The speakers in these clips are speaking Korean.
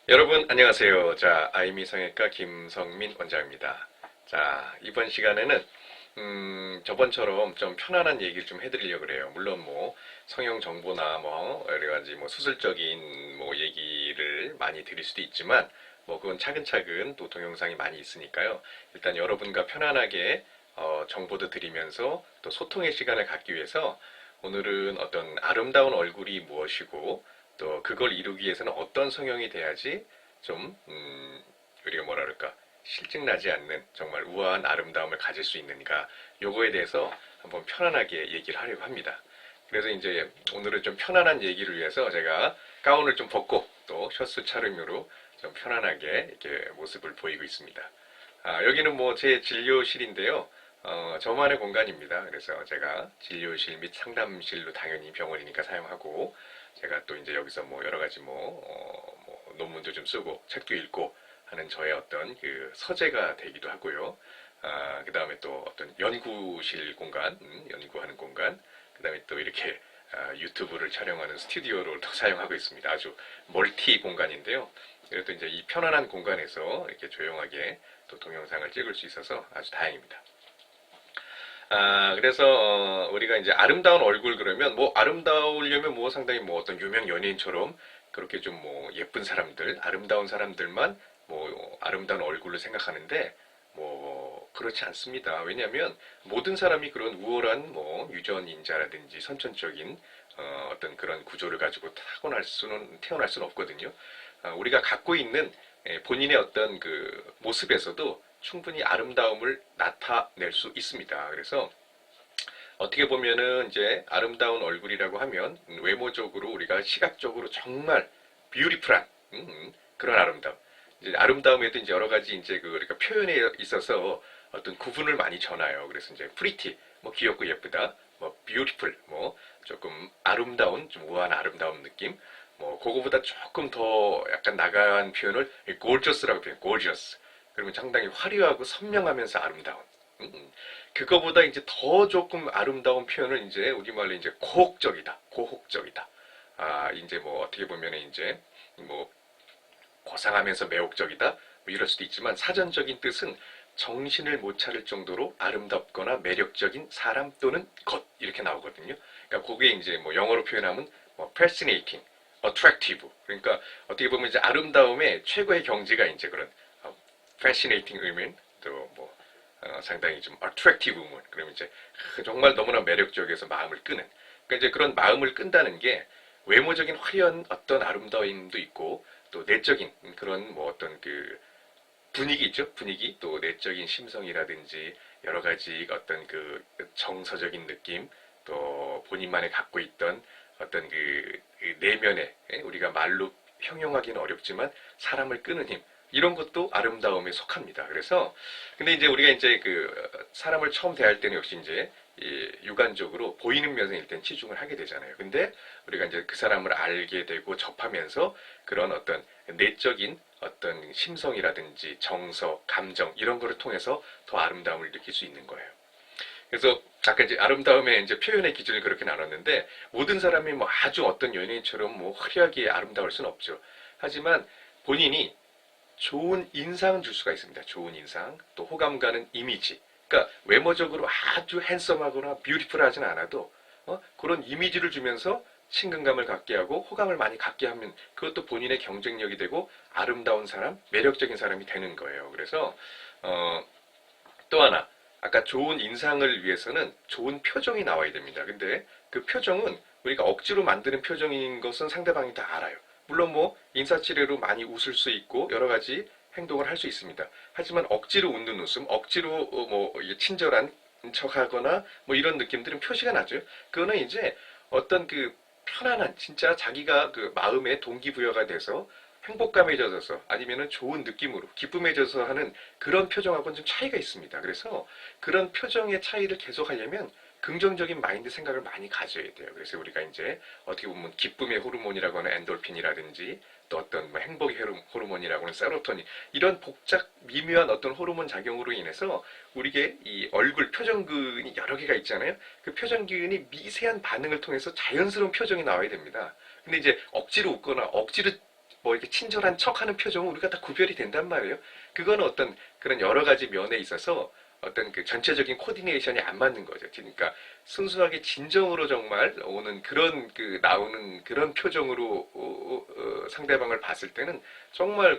여러분 안녕하세요. 자, 아이미 성형외과 김성민 원장입니다. 자, 이번 시간에는 저번처럼 좀 편안한 얘기를 좀 해드리려고 그래요. 물론 뭐 성형 정보나 뭐 여러 가지 뭐 수술적인 뭐 얘기를 많이 드릴 수도 있지만 뭐 그건 차근차근 또 동영상이 많이 있으니까요. 일단 여러분과 편안하게 정보도 드리면서 또 소통의 시간을 갖기 위해서 오늘은 어떤 아름다운 얼굴이 무엇이고 또 그걸 이루기 위해서는 어떤 성형이 돼야지 좀 우리가 뭐라 그럴까 실증나지 않는 정말 우아한 아름다움을 가질 수 있는가 요거에 대해서 한번 편안하게 얘기를 하려고 합니다. 그래서 이제 오늘은 좀 편안한 얘기를 위해서 제가 가운을 좀 벗고 또 셔츠 차림으로 좀 편안하게 이렇게 모습을 보이고 있습니다. 여기는 뭐 제 진료실인데요. 저만의 공간입니다. 그래서 제가 진료실 및 상담실로 당연히 병원이니까 사용하고, 제가 또 이제 여기서 뭐 여러 가지 뭐 논문도 좀 쓰고, 책도 읽고 하는 저의 어떤 그 서재가 되기도 하고요. 그 다음에 또 어떤 연구실 공간, 연구하는 공간, 그 다음에 또 이렇게 유튜브를 촬영하는 스튜디오로 또 사용하고 있습니다. 아주 멀티 공간인데요. 그래도 이제 이 편안한 공간에서 이렇게 조용하게 또 동영상을 찍을 수 있어서 아주 다행입니다. 그래서 우리가 이제 아름다운 얼굴 그러면 뭐 아름다우려면 뭐 상당히 뭐 어떤 유명 연예인처럼 그렇게 좀 뭐 예쁜 사람들, 아름다운 사람들만 뭐 아름다운 얼굴로 생각하는데 뭐 그렇지 않습니다. 왜냐하면 모든 사람이 그런 우월한 뭐 유전인자라든지 선천적인 어떤 그런 구조를 가지고 태어날 수는 없거든요. 우리가 갖고 있는 본인의 어떤 그 모습에서도 충분히 아름다움을 나타낼 수 있습니다. 그래서 어떻게 보면은 이제 아름다운 얼굴이라고 하면 외모적으로 우리가 시각적으로 정말 뷰티풀한 그런 아름다움. 이제 아름다움에도 이제 여러 가지 이제 그 우리가 표현에 있어서 어떤 구분을 많이 전해요. 그래서 이제 프리티, 뭐 귀엽고 예쁘다, 뭐 뷰티풀, 뭐 조금 아름다운, 좀 우아한 아름다운 느낌, 뭐 그거보다 조금 더 약간 나간 표현을 gorgeous라고 표현, gorgeous. 그러면 상당히 화려하고 선명하면서 아름다운. 그거보다 이제 더 조금 아름다운 표현을 이제 우리말로 이제 고혹적이다, 고혹적이다. 이제 뭐 어떻게 보면 이제 뭐 고상하면서 매혹적이다, 뭐 이럴 수도 있지만 사전적인 뜻은 정신을 못 차릴 정도로 아름답거나 매력적인 사람 또는 것 이렇게 나오거든요. 그러니까 그게 이제 뭐 영어로 표현하면 뭐 fascinating, attractive. 그러니까 어떻게 보면 이제 아름다움의 최고의 경지가 이제 그런 fascinating women 또뭐 상당히 좀 attractive woman. 그러면 이제 정말 너무나 매력적이어서 마음을 끄는. 그러니까 이제 그런 마음을 끈다는 게 외모적인 화려한 어떤 아름다움도 있고 또 내적인 그런 뭐 어떤 그 분위기 있죠? 분위기 또 내적인 심성이라든지 여러 가지 어떤 그 정서적인 느낌 또 본인만이 갖고 있던 어떤 그 내면에 우리가 말로 형용하기는 어렵지만 사람을 끄는 힘 이런 것도 아름다움에 속합니다. 그래서 근데 이제 우리가 이제 그 사람을 처음 대할 때는 역시 이제 육안적으로 보이는 면에 일단 치중을 하게 되잖아요. 근데 우리가 이제 그 사람을 알게 되고 접하면서 그런 어떤 내적인 어떤 심성이라든지 정서, 감정 이런 거를 통해서 더 아름다움을 느낄 수 있는 거예요. 그래서 아까 이제 아름다움의 이제 표현의 기준을 그렇게 나눴는데 모든 사람이 뭐 아주 어떤 연예인처럼 뭐 화려하게 아름다울 수는 없죠. 하지만 본인이 좋은 인상을 줄 수가 있습니다. 좋은 인상, 또 호감 가는 이미지. 그러니까 외모적으로 아주 핸섬하거나 뷰티풀하진 않아도 그런 이미지를 주면서 친근감을 갖게 하고 호감을 많이 갖게 하면 그것도 본인의 경쟁력이 되고 아름다운 사람, 매력적인 사람이 되는 거예요. 그래서 또 하나 아까 좋은 인상을 위해서는 좋은 표정이 나와야 됩니다. 근데 그 표정은 우리가 억지로 만드는 표정인 것은 상대방이 다 알아요. 물론 뭐 인사치레로 많이 웃을 수 있고 여러 가지 행동을 할 수 있습니다. 하지만 억지로 웃는 웃음, 억지로 뭐 친절한 척하거나 뭐 이런 느낌들은 표시가 나죠. 그거는 이제 어떤 그 편안한 진짜 자기가 그 마음의 동기부여가 돼서 행복감에 젖어서 아니면은 좋은 느낌으로 기쁨에 젖어서 하는 그런 표정하고는 좀 차이가 있습니다. 그래서 그런 표정의 차이를 계속 하려면 긍정적인 마인드 생각을 많이 가져야 돼요. 그래서 우리가 이제 어떻게 보면 기쁨의 호르몬이라고 하는 엔돌핀이라든지 또 어떤 뭐 행복의 호르몬이라고 하는 세로토닌 이런 복잡 미묘한 어떤 호르몬 작용으로 인해서 우리의 이 얼굴 표정근이 여러 개가 있잖아요. 그 표정근이 미세한 반응을 통해서 자연스러운 표정이 나와야 됩니다. 근데 이제 억지로 웃거나 억지로 뭐 이렇게 친절한 척하는 표정은 우리가 다 구별이 된단 말이에요. 그거는 어떤 그런 여러 가지 면에 있어서 어떤 그 전체적인 코디네이션이 안 맞는 거죠. 그러니까 순수하게 진정으로 정말 오는 그런 그 나오는 그런 표정으로 상대방을 봤을 때는 정말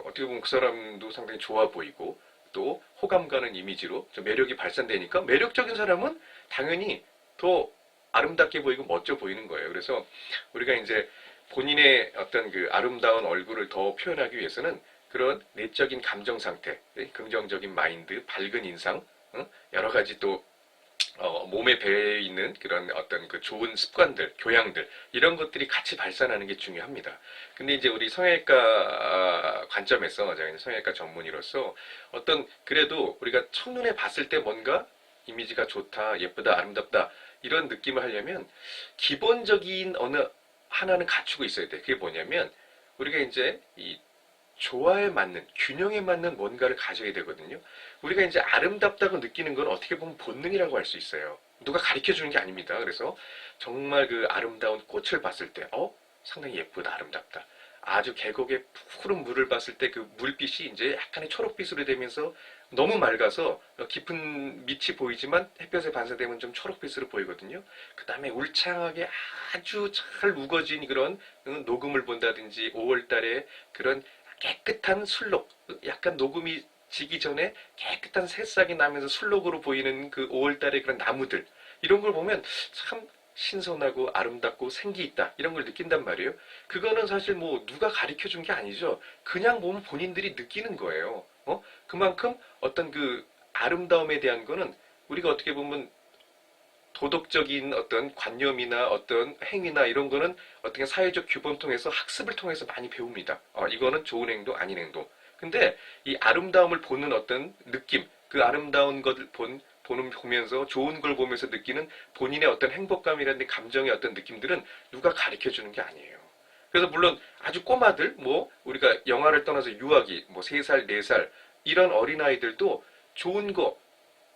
어떻게 보면 그 사람도 상당히 좋아 보이고 또 호감 가는 이미지로 좀 매력이 발산되니까 매력적인 사람은 당연히 더 아름답게 보이고 멋져 보이는 거예요. 그래서 우리가 이제 본인의 어떤 그 아름다운 얼굴을 더 표현하기 위해서는 그런 내적인 감정 상태, 긍정적인 마인드, 밝은 인상, 여러 가지 또 몸에 배어 있는 그런 어떤 그 좋은 습관들, 교양들 이런 것들이 같이 발산하는 게 중요합니다. 근데 이제 우리 성형외과 관점에서 제가 성형외과 전문의로서 어떤 그래도 우리가 첫눈에 봤을 때 뭔가 이미지가 좋다, 예쁘다, 아름답다 이런 느낌을 하려면 기본적인 어느 하나는 갖추고 있어야 돼. 그게 뭐냐면 우리가 이제 이 조화에 맞는, 균형에 맞는 뭔가를 가져야 되거든요. 우리가 이제 아름답다고 느끼는 건 어떻게 보면 본능이라고 할 수 있어요. 누가 가르쳐 주는 게 아닙니다. 그래서 정말 그 아름다운 꽃을 봤을 때, 상당히 예쁘다, 아름답다. 아주 계곡의 푸른 물을 봤을 때 그 물빛이 이제 약간의 초록빛으로 되면서 너무 맑아서 깊은 밑이 보이지만 햇볕에 반사되면 좀 초록빛으로 보이거든요. 그 다음에 울창하게 아주 잘 우거진 그런 녹음을 본다든지 5월달에 그런 깨끗한 술록, 약간 녹음이 지기 전에 깨끗한 새싹이 나면서 술록으로 보이는 그 5월달의 그런 나무들 이런 걸 보면 참 신선하고 아름답고 생기 있다 이런 걸 느낀단 말이에요. 그거는 사실 뭐 누가 가르쳐 준 게 아니죠. 그냥 보면 본인들이 느끼는 거예요. 그만큼 어떤 그 아름다움에 대한 거는 우리가 어떻게 보면 도덕적인 어떤 관념이나 어떤 행위나 이런 거는 어떻게 사회적 규범 통해서 학습을 통해서 많이 배웁니다. 이거는 좋은 행동, 아닌 행동. 근데 이 아름다움을 보는 어떤 느낌, 그 아름다운 것을 보면서 좋은 걸 보면서 느끼는 본인의 어떤 행복감이라는 감정의 어떤 느낌들은 누가 가르쳐 주는 게 아니에요. 그래서 물론 아주 꼬마들, 뭐 우리가 영화를 떠나서 유아기, 뭐 3살, 4살 이런 어린아이들도 좋은 거,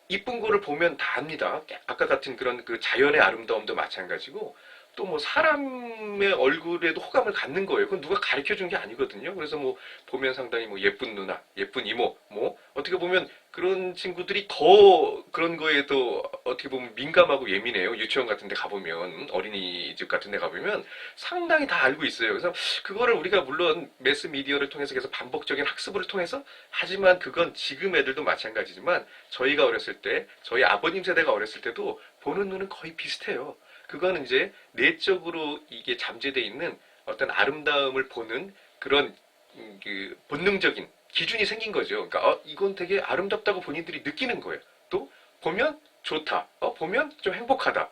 이쁜 거를 보면 다 압니다. 아까 같은 그런 그 자연의 아름다움도 마찬가지고 또 뭐 사람의 얼굴에도 호감을 갖는 거예요. 그건 누가 가르쳐 준 게 아니거든요. 그래서 뭐 보면 상당히 뭐 예쁜 누나, 예쁜 이모, 뭐 어떻게 보면 그런 친구들이 더 그런 거에도 어떻게 보면 민감하고 예민해요. 유치원 같은 데 가보면 어린이집 같은 데 가보면 상당히 다 알고 있어요. 그래서 그거를 우리가 물론 매스 미디어를 통해서 계속 반복적인 학습을 통해서 하지만 그건 지금 애들도 마찬가지지만 저희가 어렸을 때, 저희 아버님 세대가 어렸을 때도 보는 눈은 거의 비슷해요. 그거는 이제 내적으로 이게 잠재되어 있는 어떤 아름다움을 보는 그런 그 본능적인 기준이 생긴 거죠. 그러니까 이건 되게 아름답다고 본인들이 느끼는 거예요. 또 보면 좋다. 보면 좀 행복하다.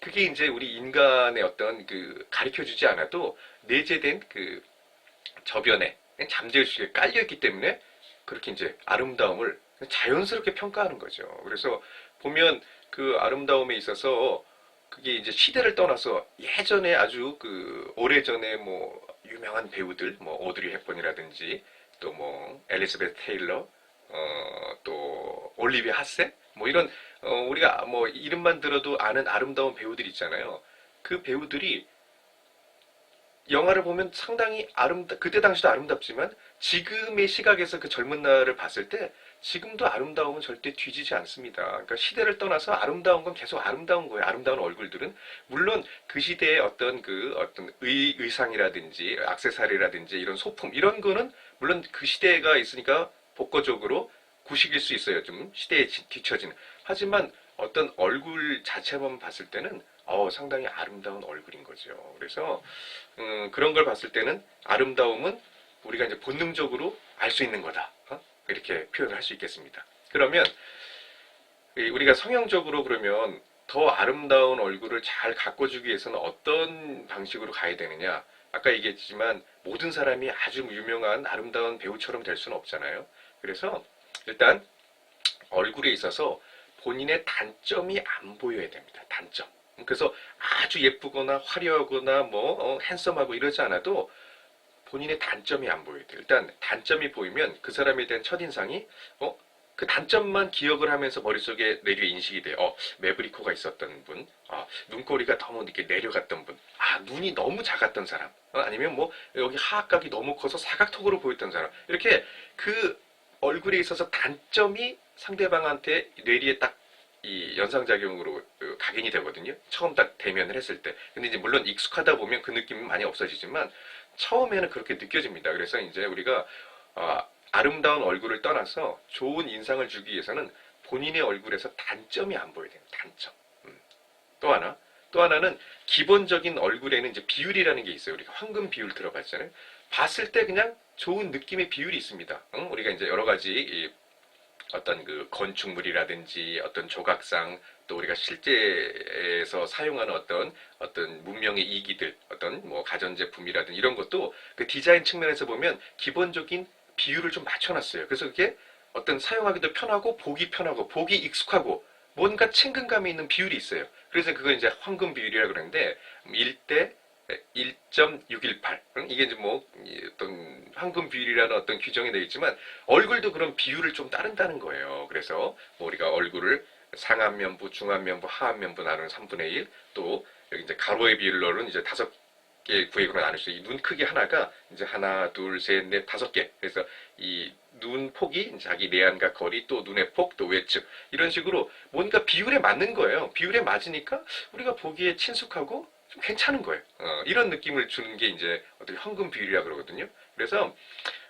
그게 이제 우리 인간의 어떤 그 가르쳐 주지 않아도 내재된 그 저변에 잠재의식에 깔려 있기 때문에 그렇게 이제 아름다움을 자연스럽게 평가하는 거죠. 그래서 보면 그 아름다움에 있어서 그게 이제 시대를 떠나서 예전에 아주 그 오래전에 뭐 유명한 배우들 뭐 오드리 헵번이라든지 또 뭐 엘리자베스 테일러 또 올리비아 하세 뭐 이런 우리가 뭐 이름만 들어도 아는 아름다운 배우들 있잖아요. 그 배우들이 영화를 보면 상당히 그때 당시도 아름답지만 지금의 시각에서 그 젊은 날을 봤을 때 지금도 아름다움은 절대 뒤지지 않습니다. 그러니까 시대를 떠나서 아름다운 건 계속 아름다운 거예요. 아름다운 얼굴들은. 물론 그 시대의 어떤 의상이라든지 액세서리라든지 이런 소품, 이런 거는 물론 그 시대가 있으니까 복고적으로 구식일 수 있어요. 좀 시대에 뒤처지는. 하지만 어떤 얼굴 자체만 봤을 때는 상당히 아름다운 얼굴인 거죠. 그래서 그런 걸 봤을 때는 아름다움은 우리가 이제 본능적으로 알 수 있는 거다. 이렇게 표현을 할 수 있겠습니다. 그러면 우리가 성형적으로 그러면 더 아름다운 얼굴을 잘 가꿔주기 위해서는 어떤 방식으로 가야 되느냐? 아까 얘기했지만 모든 사람이 아주 유명한 아름다운 배우처럼 될 수는 없잖아요. 그래서 일단 얼굴에 있어서 본인의 단점이 안 보여야 됩니다. 단점. 그래서 아주 예쁘거나 화려하거나 뭐 핸섬하고 이러지 않아도 본인의 단점이 안 보여야 돼요. 일단 단점이 보이면 그 사람에 대한 첫인상이 그 단점만 기억을 하면서 머릿속에 내려 인식이 돼요. 매브리코가 있었던 분, 눈꼬리가 너무 이렇게 내려갔던 분, 눈이 너무 작았던 사람, 아니면 뭐 여기 하악각이 너무 커서 사각턱으로 보였던 사람. 이렇게 그 얼굴에 있어서 단점이 상대방한테 뇌리에 딱 이 연상작용으로 각인이 되거든요. 처음 딱 대면을 했을 때. 근데 이제 물론 익숙하다 보면 그 느낌이 많이 없어지지만 처음에는 그렇게 느껴집니다. 그래서 이제 우리가 아름다운 얼굴을 떠나서 좋은 인상을 주기 위해서는 본인의 얼굴에서 단점이 안 보여야 돼요. 단점. 또 하나. 또 하나는 기본적인 얼굴에는 이제 비율이라는 게 있어요. 우리가 황금 비율 들어봤잖아요. 봤을 때 그냥 좋은 느낌의 비율이 있습니다. 우리가 이제 여러 가지 어떤 그 건축물이라든지 어떤 조각상 또 우리가 실제에서 사용하는 어떤 문명의 이기들 어떤 뭐 가전제품이라든지 이런 것도 그 디자인 측면에서 보면 기본적인 비율을 좀 맞춰놨어요. 그래서 그게 어떤 사용하기도 편하고 보기 익숙하고 뭔가 친근감이 있는 비율이 있어요. 그래서 그걸 이제 황금 비율이라 그러는데 1대 1.618 이게 이제 뭐 어떤 황금 비율이라는 어떤 규정이 되어 있지만 얼굴도 그런 비율을 좀 따른다는 거예요. 그래서 뭐 우리가 얼굴을 상안면부, 중안면부, 하안면부 나누는 3분의 1, 또 여기 이제 가로의 비율로는 이제 5개 구획으로 나눌 수 있어요. 눈 크기 하나가 이제 하나, 둘, 셋, 넷, 5개. 그래서 이 눈 폭이 자기 내안과 거리, 또 눈의 폭, 또 외측 이런 식으로 뭔가 비율에 맞는 거예요. 비율에 맞으니까 우리가 보기에 친숙하고 좀 괜찮은 거예요. 이런 느낌을 주는 게 이제 어떻게 황금 비율이라 그러거든요. 그래서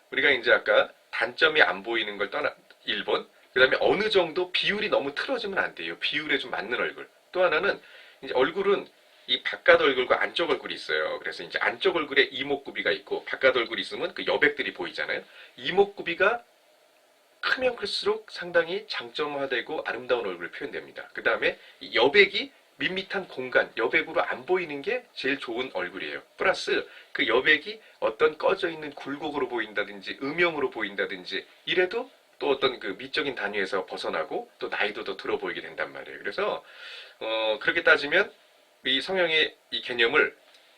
우리가 이제 아까 단점이 안 보이는 걸 떠나 1번, 그 다음에 어느 정도 비율이 너무 틀어지면 안 돼요. 비율에 좀 맞는 얼굴. 또 하나는 이제 얼굴은 이 바깥 얼굴과 안쪽 얼굴이 있어요. 그래서 이제 안쪽 얼굴에 이목구비가 있고 바깥 얼굴이 있으면 그 여백들이 보이잖아요. 이목구비가 크면 클수록 상당히 장점화되고 아름다운 얼굴이 표현됩니다. 그 다음에 여백이 밋밋한 공간, 여백으로 안 보이는 게 제일 좋은 얼굴이에요. 플러스 그 여백이 어떤 꺼져 있는 굴곡으로 보인다든지 음영으로 보인다든지 이래도 또 어떤 그 미적인 단위에서 벗어나고 또 나이도 더 들어 보이게 된단 말이에요. 그래서 그렇게 따지면 이 성형의 이 개념을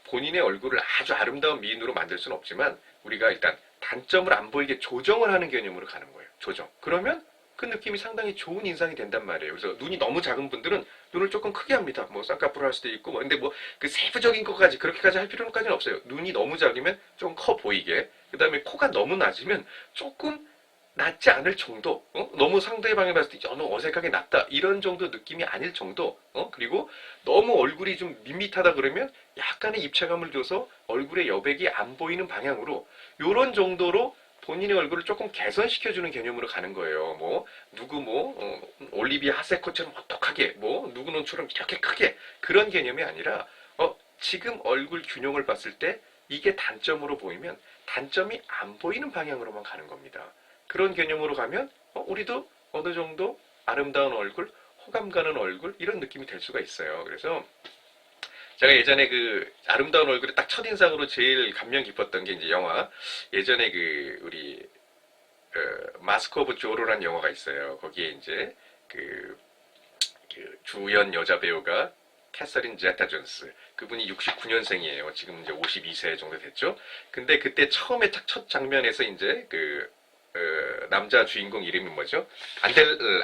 본인의 얼굴을 아주 아름다운 미인으로 만들 수는 없지만 우리가 일단 단점을 안 보이게 조정을 하는 개념으로 가는 거예요. 조정. 그러면 그 느낌이 상당히 좋은 인상이 된단 말이에요. 그래서 눈이 너무 작은 분들은 눈을 조금 크게 합니다. 뭐 쌍꺼풀 할 수도 있고, 근데 뭐 그 세부적인 것까지 그렇게까지 할 필요는까지는 없어요. 눈이 너무 작으면 좀 커 보이게. 그 다음에 코가 너무 낮으면 조금 낮지 않을 정도, 너무 상대방이 봤을 때 너무 어색하게 낮다 이런 정도 느낌이 아닐 정도, 그리고 너무 얼굴이 좀 밋밋하다 그러면 약간의 입체감을 줘서 얼굴의 여백이 안 보이는 방향으로 요런 정도로 본인의 얼굴을 조금 개선시켜주는 개념으로 가는 거예요. 뭐 누구 올리비아 하세코처럼 어떡하게, 뭐 누구는처럼 이렇게 크게 그런 개념이 아니라 지금 얼굴 균형을 봤을 때 이게 단점으로 보이면 단점이 안 보이는 방향으로만 가는 겁니다. 그런 개념으로 가면 우리도 어느 정도 아름다운 얼굴, 호감 가는 얼굴 이런 느낌이 될 수가 있어요. 그래서 제가 예전에 그 아름다운 얼굴에 딱 첫인상으로 제일 감명 깊었던 게 이제 영화 예전에 그 우리 마스크 오브 조로라는 영화가 있어요. 거기에 이제 그 주연 여자 배우가 캐서린 제타 존스 그분이 69년생이에요. 지금 이제 52세 정도 됐죠. 근데 그때 처음에 첫 장면에서 이제 남자 주인공 이름이 뭐죠?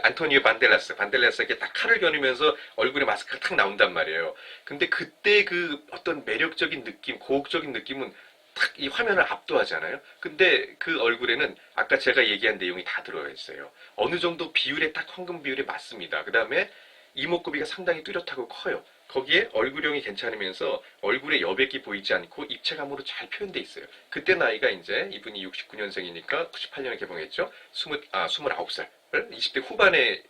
안토니오 반델라스에게 딱 칼을 겨누면서 얼굴에 마스크가 탁 나온단 말이에요. 근데 그때 그 어떤 매력적인 느낌, 고혹적인 느낌은 탁 이 화면을 압도하잖아요. 근데 그 얼굴에는 아까 제가 얘기한 내용이 다 들어가 있어요. 어느 정도 비율에 딱 황금 비율에 맞습니다. 그 다음에 이목구비가 상당히 뚜렷하고 커요. 거기에 얼굴형이 괜찮으면서 얼굴에 여백이 보이지 않고 입체감으로 잘 표현돼 있어요. 그때 나이가 이제 이분이 69년생이니까 98년에 개봉했죠. 29살. 20대 후반에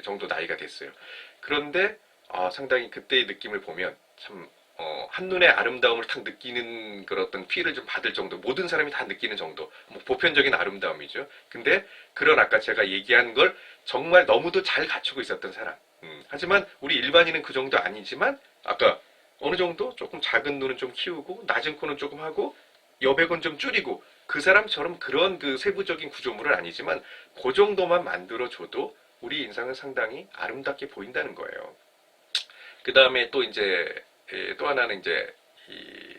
정도 나이가 됐어요. 그런데 상당히 그때의 느낌을 보면 참 한눈에 아름다움을 탁 느끼는 그런 어떤 피를 좀 받을 정도, 모든 사람이 다 느끼는 정도, 뭐 보편적인 아름다움이죠. 근데 그런 아까 제가 얘기한 걸 정말 너무도 잘 갖추고 있었던 사람. 하지만 우리 일반인은 그 정도 아니지만 아까 어느 정도 조금 작은 눈은 좀 키우고 낮은 코는 조금 하고 여백은 좀 줄이고 그 사람처럼 그런 그 세부적인 구조물은 아니지만 그 정도만 만들어줘도 우리 인상은 상당히 아름답게 보인다는 거예요. 그 다음에 또 이제 또 하나는 이제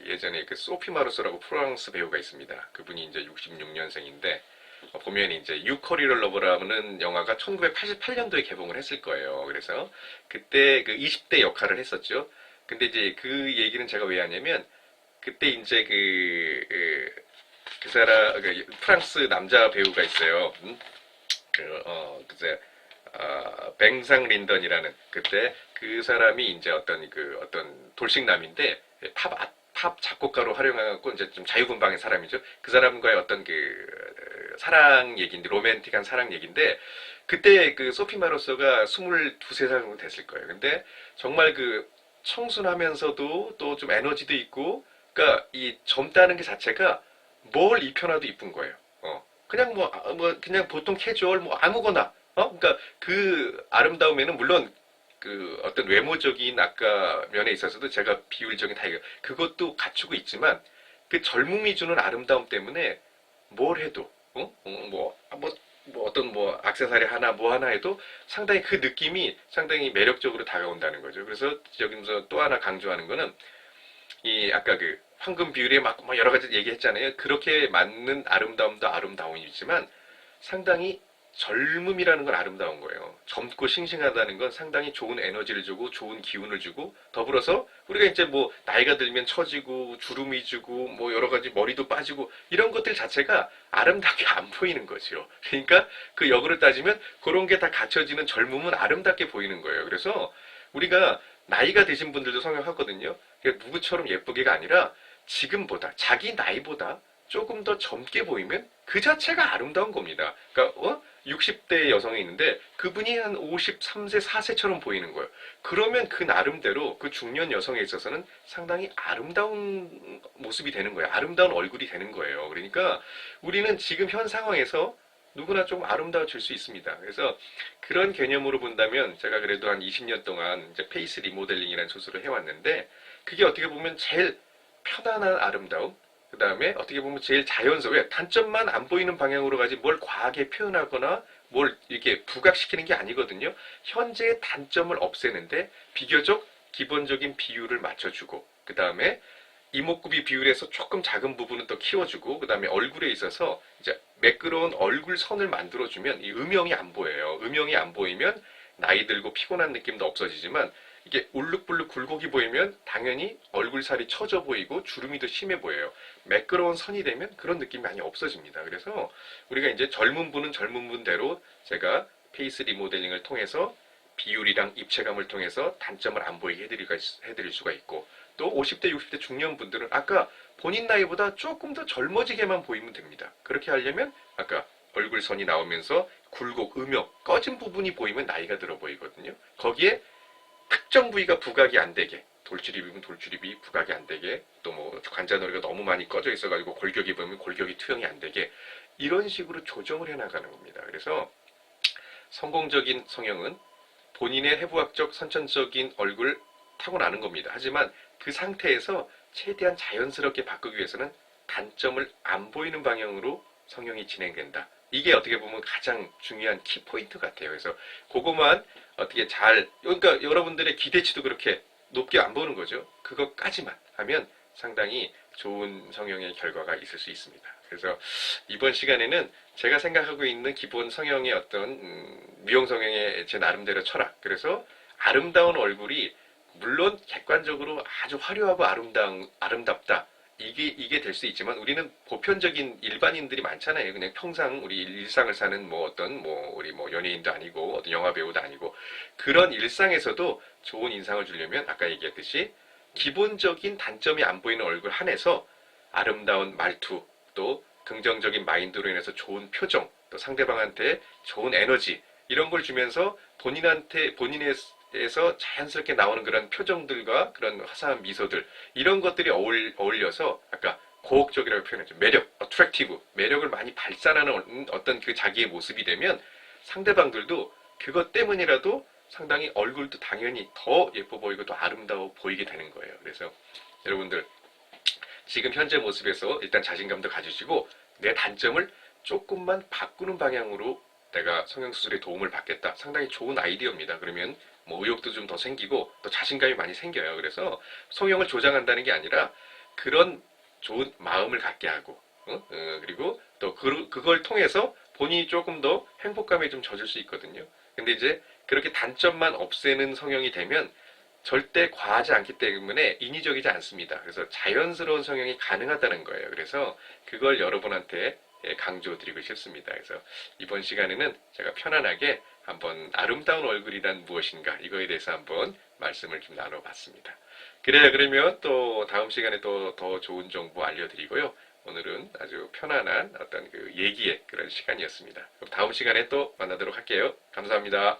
예전에 그 소피 마르소라고 프랑스 배우가 있습니다. 그분이 이제 66년생인데 보면 이제 유커리럴 러버라는 영화가 1988년도에 개봉을 했을 거예요. 그래서 그때 그 20대 역할을 했었죠. 근데 이제 그 얘기는 제가 왜 하냐면 그때 이제 그 사람 프랑스 남자 배우가 있어요. 그제 뱅상 린던이라는 그때 그 사람이 이제 어떤 돌싱남인데 팝 작곡가로 활용하고 이제 좀 자유분방의 사람이죠. 그 사람과의 어떤 사랑 얘기인데 로맨틱한 사랑 얘기인데 그때 그 소피 마로소가 22, 3살 정도 됐을 거예요. 근데 정말 청순하면서도 또 좀 에너지도 있고 그러니까 이 젊다는 게 자체가 뭘 입혀놔도 이쁜 거예요. 그냥 그냥 보통 캐주얼 아무거나 그러니까 그 아름다움에는 물론 그 어떤 외모적인 아까 면에 있어서도 제가 비율적인 타이거 그것도 갖추고 있지만 그 젊음이 주는 아름다움 때문에 뭘 해도 어떤 액세서리 하나 뭐 하나 해도 상당히 그 느낌이 상당히 매력적으로 다가온다는 거죠. 그래서 여기서 또 하나 강조하는 거는 이 아까 그 황금 비율에 막 여러 가지 얘기했잖아요. 그렇게 맞는 아름다움도 아름다움이지만 상당히 젊음이라는 건 아름다운 거예요. 젊고 싱싱하다는 건 상당히 좋은 에너지를 주고 좋은 기운을 주고 더불어서 우리가 이제 나이가 들면 처지고 주름이 지고 여러 가지 머리도 빠지고 이런 것들 자체가 아름답게 안 보이는 거죠. 그러니까 그 역으로 따지면 그런 게 다 갖춰지는 젊음은 아름답게 보이는 거예요. 그래서 우리가 나이가 드신 분들도 성형하거든요. 누구처럼 예쁘게가 아니라 지금보다 자기 나이보다 조금 더 젊게 보이면 그 자체가 아름다운 겁니다. 그러니까 60대 여성이 있는데 그분이 한 53세, 4세처럼 보이는 거예요. 그러면 그 나름대로 그 중년 여성에 있어서는 상당히 아름다운 모습이 되는 거예요. 아름다운 얼굴이 되는 거예요. 그러니까 우리는 지금 현 상황에서 누구나 좀 아름다워질 수 있습니다. 그래서 그런 개념으로 본다면 제가 그래도 한 20년 동안 이제 페이스 리모델링이라는 수술을 해왔는데 그게 어떻게 보면 제일 편안한 아름다움 그 다음에 어떻게 보면 제일 자연스러워. 단점만 안 보이는 방향으로 가지 뭘 과하게 표현하거나 뭘 이렇게 부각시키는 게 아니거든요. 현재의 단점을 없애는데 비교적 기본적인 비율을 맞춰주고 그 다음에 이목구비 비율에서 조금 작은 부분은 더 키워주고 그 다음에 얼굴에 있어서 이제 매끄러운 얼굴 선을 만들어주면 이 음영이 안 보여요. 음영이 안 보이면 나이 들고 피곤한 느낌도 없어지지만 이게 울룩불룩 굴곡이 보이면 당연히 얼굴살이 처져 보이고 주름이 더 심해 보여요. 매끄러운 선이 되면 그런 느낌이 많이 없어집니다. 그래서 우리가 이제 젊은 분은 젊은 분대로 제가 페이스 리모델링을 통해서 비율이랑 입체감을 통해서 단점을 안 보이게 해드릴 수가 있고 또 50대, 60대 중년 분들은 아까 본인 나이보다 조금 더 젊어지게만 보이면 됩니다. 그렇게 하려면 아까 얼굴선이 나오면서 굴곡, 음영, 꺼진 부분이 보이면 나이가 들어 보이거든요. 거기에 특정 부위가 부각이 안 되게 돌출입이면 돌출입이 부각이 안 되게 또 관자놀이가 너무 많이 꺼져 있어가지고 골격이 보면 골격이 투영이 안 되게 이런 식으로 조정을 해나가는 겁니다. 그래서 성공적인 성형은 본인의 해부학적 선천적인 얼굴 타고나는 겁니다. 하지만 그 상태에서 최대한 자연스럽게 바꾸기 위해서는 단점을 안 보이는 방향으로 성형이 진행된다. 이게 어떻게 보면 가장 중요한 키포인트 같아요. 그래서 그거만 어떻게 그러니까 여러분들의 기대치도 그렇게 높게 안 보는 거죠. 그것까지만 하면 상당히 좋은 성형의 결과가 있을 수 있습니다. 그래서 이번 시간에는 제가 생각하고 있는 기본 성형의 어떤 미용 성형의 제 나름대로 철학. 그래서 아름다운 얼굴이 물론 객관적으로 아주 화려하고 아름답다. 이게 될 수 있지만 우리는 보편적인 일반인들이 많잖아요. 그냥 평상 우리 일상을 사는 우리 연예인도 아니고 어떤 영화 배우도 아니고 그런 일상에서도 좋은 인상을 주려면 아까 얘기했듯이 기본적인 단점이 안 보이는 얼굴 한해서 아름다운 말투 또 긍정적인 마인드로 인해서 좋은 표정 또 상대방한테 좋은 에너지 이런 걸 주면서 본인에서 자연스럽게 나오는 그런 표정들과 그런 화사한 미소들 이런 것들이 어울려서 아까 고혹적이라고 표현했죠. 매력, attractive, 매력을 많이 발산하는 어떤 그 자기의 모습이 되면 상대방들도 그것 때문이라도 상당히 얼굴도 당연히 더 예뻐 보이고 더 아름다워 보이게 되는 거예요. 그래서 여러분들 지금 현재 모습에서 일단 자신감도 가지시고 내 단점을 조금만 바꾸는 방향으로 내가 성형수술에 도움을 받겠다. 상당히 좋은 아이디어입니다. 그러면 의욕도 좀 더 생기고 또 자신감이 많이 생겨요. 그래서 성형을 조장한다는 게 아니라 그런 좋은 마음을 갖게 하고 그리고 또 그걸 통해서 본인이 조금 더 행복감에 좀 젖을 수 있거든요. 근데 이제 그렇게 단점만 없애는 성형이 되면 절대 과하지 않기 때문에 인위적이지 않습니다. 그래서 자연스러운 성형이 가능하다는 거예요. 그래서 그걸 여러분한테 강조드리고 싶습니다. 그래서 이번 시간에는 제가 편안하게 한번 아름다운 얼굴이란 무엇인가 이거에 대해서 한번 말씀을 좀 나눠봤습니다. 그래요. 그러면 또 다음 시간에 또 더 좋은 정보 알려드리고요. 오늘은 아주 편안한 어떤 그 얘기의 그런 시간이었습니다. 그럼 다음 시간에 또 만나도록 할게요. 감사합니다.